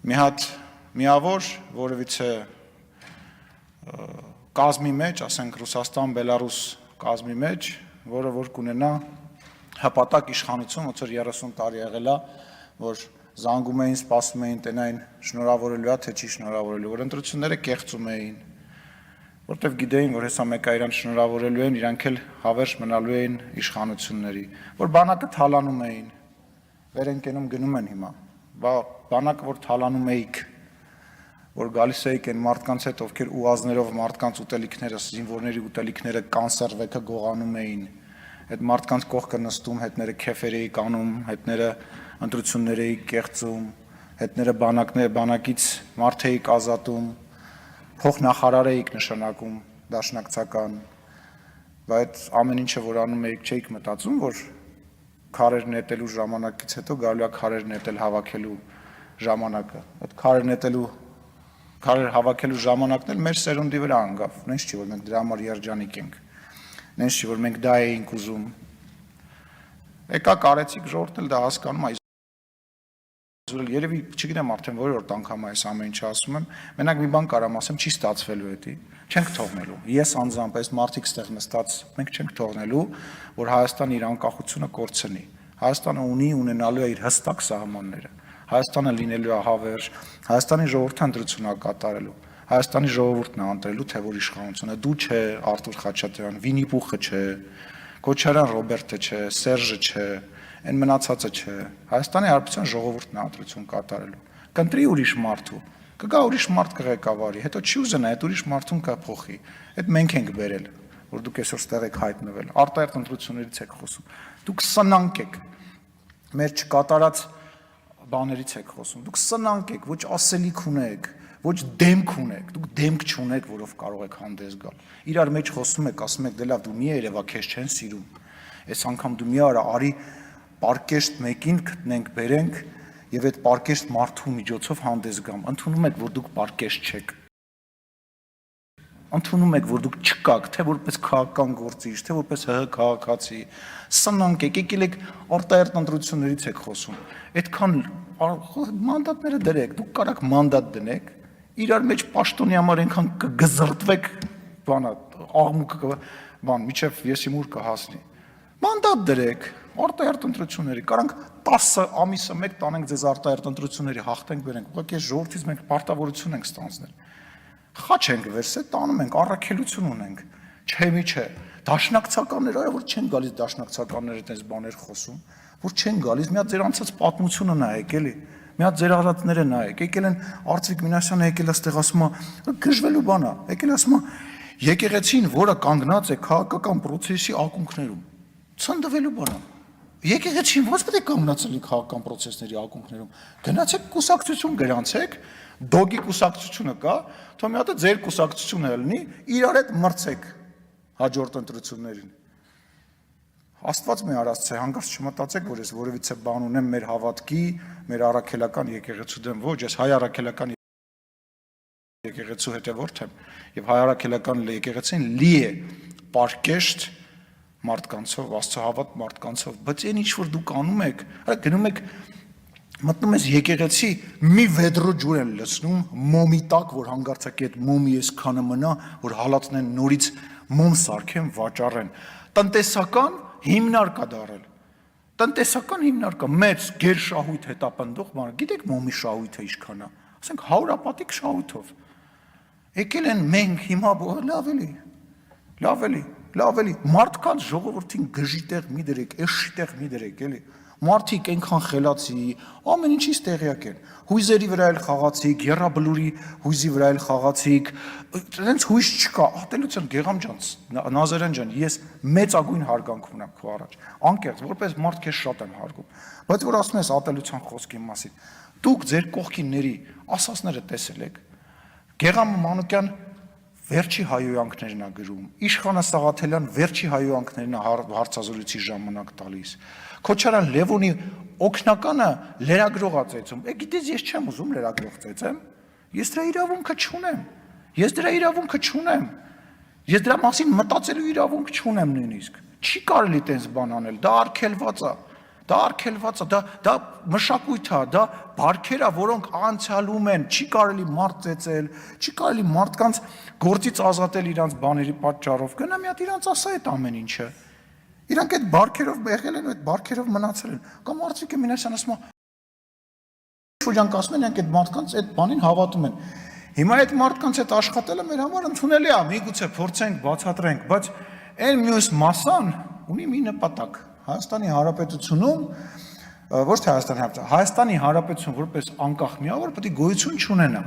մի հատ միավոր որևիցե կազմի մեջ, ասենք Ռուսաստան, Բելարուս կազմի մեջ, որը որ կունենա հպատակ իշխանություն, ոնց որ 30 տարի եղել է, որ զանգում էին, սպասում էին, տենային շնորհավորելու է, թե չի շնորհավորելու, որ ընտրությունները կեղծում էին, որտեվ գիտեին, որ հեսա մեկը իրան շնորհավորելու են, իրանք էլ հավերժ մնալու էին իշխանությունների, որ բանակը թալանում էին, վեր են կենում գնում են հիմա, բանակը որ թալանում էիք, որ գալիս էիք այն մարդկանց հետ, ովքեր ուազներով մարդկանց ուտելիքները, զինվորների ուտելիքները կանսերվեքը գողանում էին, այդ մարդկանց կողքը նստում, հետները քեֆեր էիք անում, հետները ընտրություններ էիք կեղծում, հետները բանակից մարդ էիք ազատում, փոխնախարար էիք նշանակում, դաշնակցական, բայց ամեն ինչը որ անում էիք չէիք մտածում, որ քարեր նետելու ժամանակից հետո գալու է քարեր նետել հավաքելու ժամանակը, այդ քարեր հավաքելու ժամանակն էլ մեր սերունդի վրա անգավ, նենց չի, որ մենք դրա համար երջանիկ ենք, նենց չի, որ մենք դա էինք ուզում, եկա կարեցիք ժողովուրդն էլ դա հասկանում է, երևի չգիտեմ արդեն որորդ անգամ այս ամեն ինչը ասում եմ, մենակ մի բան կարամ ասեմ, չի ստացվելու էդի, չենք թողնելու, ես անձամբ այս մարդիկ ստեղ նստած, մենք չենք թողնելու, որ Հայաստանը իր անկախությունը կորցնի, Հայաստանը ունենալու է իր հստակ սահմանները, Հայաստանը լինելու է հավերժ, Հայաստանի ժողովուրդը ընտրություն է կատարելու, Հայաստանի ժողովուրդն է ընտրելու, թե որ իշխանությունը, դու չէ, Արթուր Խաչատրյան, Վինի Պուխը չէ, Քոչարյան Ռոբերտը չէ, Սերժը չէ, այն մնացածը չէ, Հայաստանի Հանրապետության ժողովուրդն է ընտրություն կատարելու, կընտրի ուրիշ մարդու, կգա ուրիշ մարդ կղեկավարի, հետո չի ուզենա այդ ուրիշ մարդուն կփոխի, այդ մենք ենք բերել, որ դուք այսօր ստեղ եք հայտնվել, արտահերթ ընտրություններից եք խոսում, դուք սնանկ եք, մեր չկատարած բաներից եք խոսում, դուք սնանկ եք, ոչ ասելիք ունեք, ոչ դեմք ունեք, դուք դեմք չունեք, որով կարող եք հանդես գալ, իրար մեջ խոսում եք, ասում եք, դե լավ, դու մի երևա, քեզ չեն սիրում, այս անգամ դու մի արա, արի պարկեշտ մեկին գտնենք, բերենք եւ այդ պարկեշտ մարդու միջոցով հանդես գամ, ընդունում եք, որ դուք պարկեշտ չեք, ընդունում եք, որ դուք չկաք, թե որպես քաղաքական գործիչ, թե որպես ՀՀ քաղաքացի, սնանկ եք, եկել եք արտահերթ ընտրություններից եք խոսում, այդքան մանդատները դրեք, դուք կարաք մանդատ դնեք, իրար մեջ պաշտոնի համար այնքան կգզրտվեք, աղմուկը միջև եսիմուր կհասնի, մանդատ դրեք, արտահերթ ընտրությունների, կարանք 10 ամիսը մեկ տանենք ձեզ արտահերթ ընտրությունների հաղթենք բերենք, ուղղակի այս ժողովրդից մենք պարտավորություն ենք ստանձնել, խաչ ենք վերսել, տանում ենք, առաքելություն ունենք, չէ մի չէ, դաշնակցականներ, այո որ չեն գալիս դաշնակցականները այդպես բաներ խոսում, որ չեն գալիս, մի հատ ձեր անցած պատմությունը նայեք էլի, մի հատ ձեր արածները նայեք, եկել են Արծվիկ Մինասյանը եկել է ստեղ ասում է, գժվելու բան է, եկել ասում է, եկեղեցին, որը կանգնած է քաղաքական պրոցեսի ակունքներում, ցնդվելու բան է, եկեղեցին ո՞նց պետք է կանգնած լինի քաղաքական պրոցեսների ակունքներում, գնացեք կուսակցություն գրանցեք, դոգի կուսակցությունը կա, թող մի հատ ձեր կուսակցությունը լինի, իրար հետ մրցեք հաջորդ ընտրություններին։ Աստված մի արածցե, հանգարց չմտածեք, որ ես որևիցե բան ունեմ մեր հավատքի, մեր առաքելական եկեղեցու դեմ, ոչ, ես հայ առաքելական եկեղեցու հետևորդ եմ, եւ հայ առաքելական եկեղեցին լի է պարկեշտ մարդկանցով, աստծոհավատ մարդկանցով, բայց այն ինչ որ դուք անում եք, գնում եք մտնում ես եկեղեցի, մի վեդրո ջուր են լցնում, մոմի տակ, որ հանգարցակի այդ մոմի ես քանը մնա, որ հալածնեն նորից մոմ սարքեն, վաճառեն, տնտեսական հիմնար կա դարել, տնտեսական հիմնար կա, մեծ գեր շահույթ հետապնդող բան, գիտեք մոմի շահույթը ինչքան է, ասենք 100-ապատիկ շահույթով, եկել են մենք հիմա լավ էլի, մարդկանց ժողովրդին գժի տեղ մի դրեք, էշի տեղ մի դրեք, էլի, մարդիկ այնքան խելացի, ամեն ինչից տեղյակ են, հույզերի վրա էլ խաղացիք, եռաբլուրի հույզի վրա էլ խաղացիք, այնց հույզ չկա, ատելության Գեգամ ջան, Նազարյան ջան, ես մեծագույն հարգանք ունեմ քո առաջ, անկեղծ, որպես մարդ քեզ շատ եմ հարգում, բայց որ ասում ես ատելության խոսքի մասին, դուք ձեր կողքինների ասածները տեսել եք, Գեգամ Մանուկյան վերջի հայոյանքներն է գրում, Իշխանը Սաղաթելյան վերջի հայոյանքներն է հարցազրույցի ժամանակ տալիս, Քոչարյան Լևոնի օգնականը լրագրող ածեցում, գիտես ես չեմ ուզում լրագրող ծեծեմ, ես դրա իրավունքը չունեմ, ես դրա մասին մտածելու իրավունք չունեմ նույնիսկ, չի կարելի տենց բան անել, դա արգելված է, Դա արգելված է, դա մշակույթ է, դա բարքեր է, որոնք անցյալում են, չի կարելի մարդ ծեծել, չի կարելի մարդկանց գործից ազատել իրանց բաների պատճառով։ Գնա մի հատ իրանց ասա այդ ամեն ինչը։ Իրանք այդ բարքերով եղել են, այդ բարքերով մնացել են։ Կամ Արծվիկ Մինասյան ասում է, շուրջանք ասում են, իրանք այդ մարդկանց այդ բանին հավատում են։ Հիմա այդ մարդկանց հետ աշխատելը մեր համար ընդունելի է, միգուցե փորձենք, բացատրենք, բայց այն մյուս մասան ունի մի նպատակ։ Հայաստանի Հանրապետությունում ոչ թե Հայաստանի Հանրապետություն որպես անկախ միավոր պետք է գոյություն չունենա։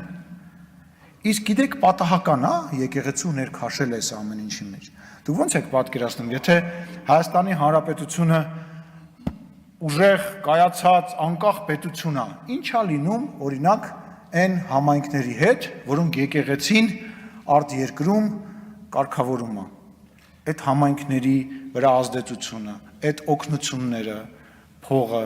Իսկ գիտեք պատահական է, եկեղեցու ներքաշել է այս ամեն ինչի մեջ։ Դուք ո՞նց եք պատկերացնում, եթե Հայաստանի Հանրապետությունը ուժեղ կայացած անկախ պետություն է, ինչ է լինում, օրինակ, այն համայնքների հետ, որոնք եկեղեցին արտերկրում կարգավորում է։ Այդ համայնքների վրա ազդեցությունը, այդ օգնությունները, փողը,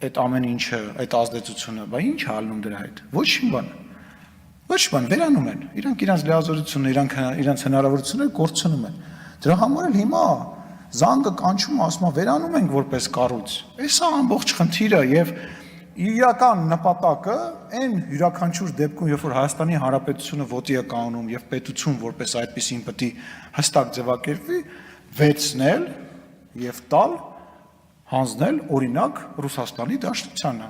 այդ ամեն ինչը, այդ ազդեցությունը, բա ինչ է ալնում դրա հետ։ Ոչ մի բան, վերանում են։ Իրանք իրենց լիազորությունը, իրենց հնարավորությունները կորցնում են։ Դրա համար էլ հիմա զանգը կանչում ասում է վերանում ենք որպես կառույց։ Էսա ամբողջ խնդիրը եւ իրական նպատակը այն յուրաքանչյուր դեպքում, երբ որ Հայաստանի Հանրապետությունը ոտի է կանգնում եւ պետություն որպես այդպեսին պետք է հստակ ձևակերպվի, վերցնել եւ տալ, հանձնել օրինակ Ռուսաստանի Դաշնությանը։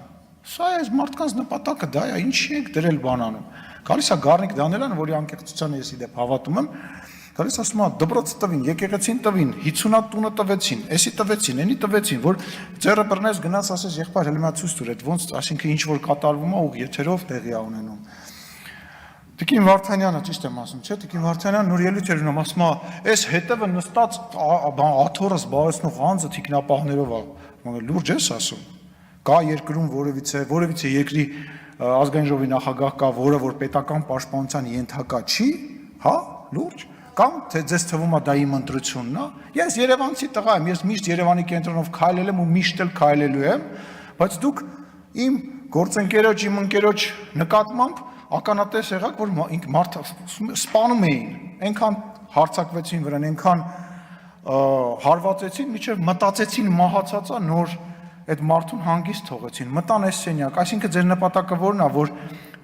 Սա է մարդկանց նպատակը, դա է, ինչի ենք դրել բանանում։ Գալիս է Գառնիկ Դանելյանը, որի անկեղծությանը ես իդեպ հավատում եմ, գալիս ասում է դպրոց տվին, եկեղեցին տվին, 50 տունը տվեցին, էսի տվեցին, էնի տվեցին, որ ձեռը բռնես գնաց ասես եղբայր հենց ցույց տուր, այդ ոնց, այսինքն ինչ որ կատարվում է ու եթերով տեղի է ունենում։ Տիկին Վարդանյանը ճիշտ եմ ասում, չէ՞, Տիկին Վարդանյանը նոր ելույթ էր ունում, ասում է, այս հետևը նստած աթոռը զբաղեցնող անձը թիկնապահներով է, լուրջ ես ասում։ Կա երկրում որևիցե երկրի ազգային ժողովի նախագահ կա, որը որ պետական պաշտպանության ենթակա չի, հա, լուրջ։ Կամ թե ձեզ թվում է դա իմ ընտրությունն է։ Ես Երևանցի տղա եմ, ես միշտ Երևանի կենտրոնով քայլել եմ ու միշտ էլ քայլելու եմ, բայց դուք իմ գործընկերոջ, իմ ընկերոջ նկատմամբ ականատես եղաք, որ մարդ սպանում էին, այնքան հարձակվեցին վրան, այնքան հարվածեցին, մինչև մտածեցին մահացածա նոր այդ մարդուն հանգիստ թողեցին, մտան այս սենյակ, այսինքն ձեր նպատակը որն է, որ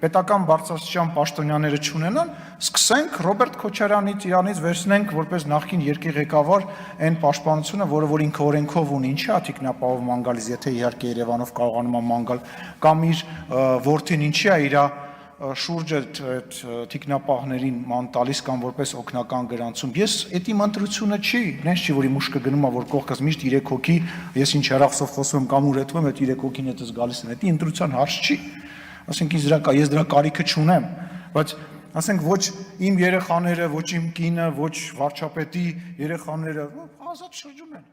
պետական բարձրաստիճան պաշտոնյաները չունենան, սկսենք Ռոբերտ Քոչարյանից իրանից վերցնենք որպես նախկին երկրի ղեկավար այն պաշտպանությունը, որը ինքը օրենքով ունի, ինչի է թիկնապահով ման գալիս, եթե իհարկե Երևանով կարողանում է ման գալ, կամ իր որդին ինչի է իր շուրջը թիկնապահներին ման տալիս կամ որպես օգնական գրանցում։ Ես այդ իմ ընտրությունը չի, նենց չի, որ իմ ուշքը գնում է, որ կողքս միշտ 3 հոգի, ես ինչ հեռախոսով խոսում եմ կամ ուրեթվում եմ, այդ 3 հոգին հետս գալիս են, դա ընտրության հարց չի։ Ասենք ես դրա կարիքը չունեմ, բայց ասենք ոչ իմ երեխաները, ոչ իմ կինը, ոչ վարչապետի երեխաները ազատ շրջում են։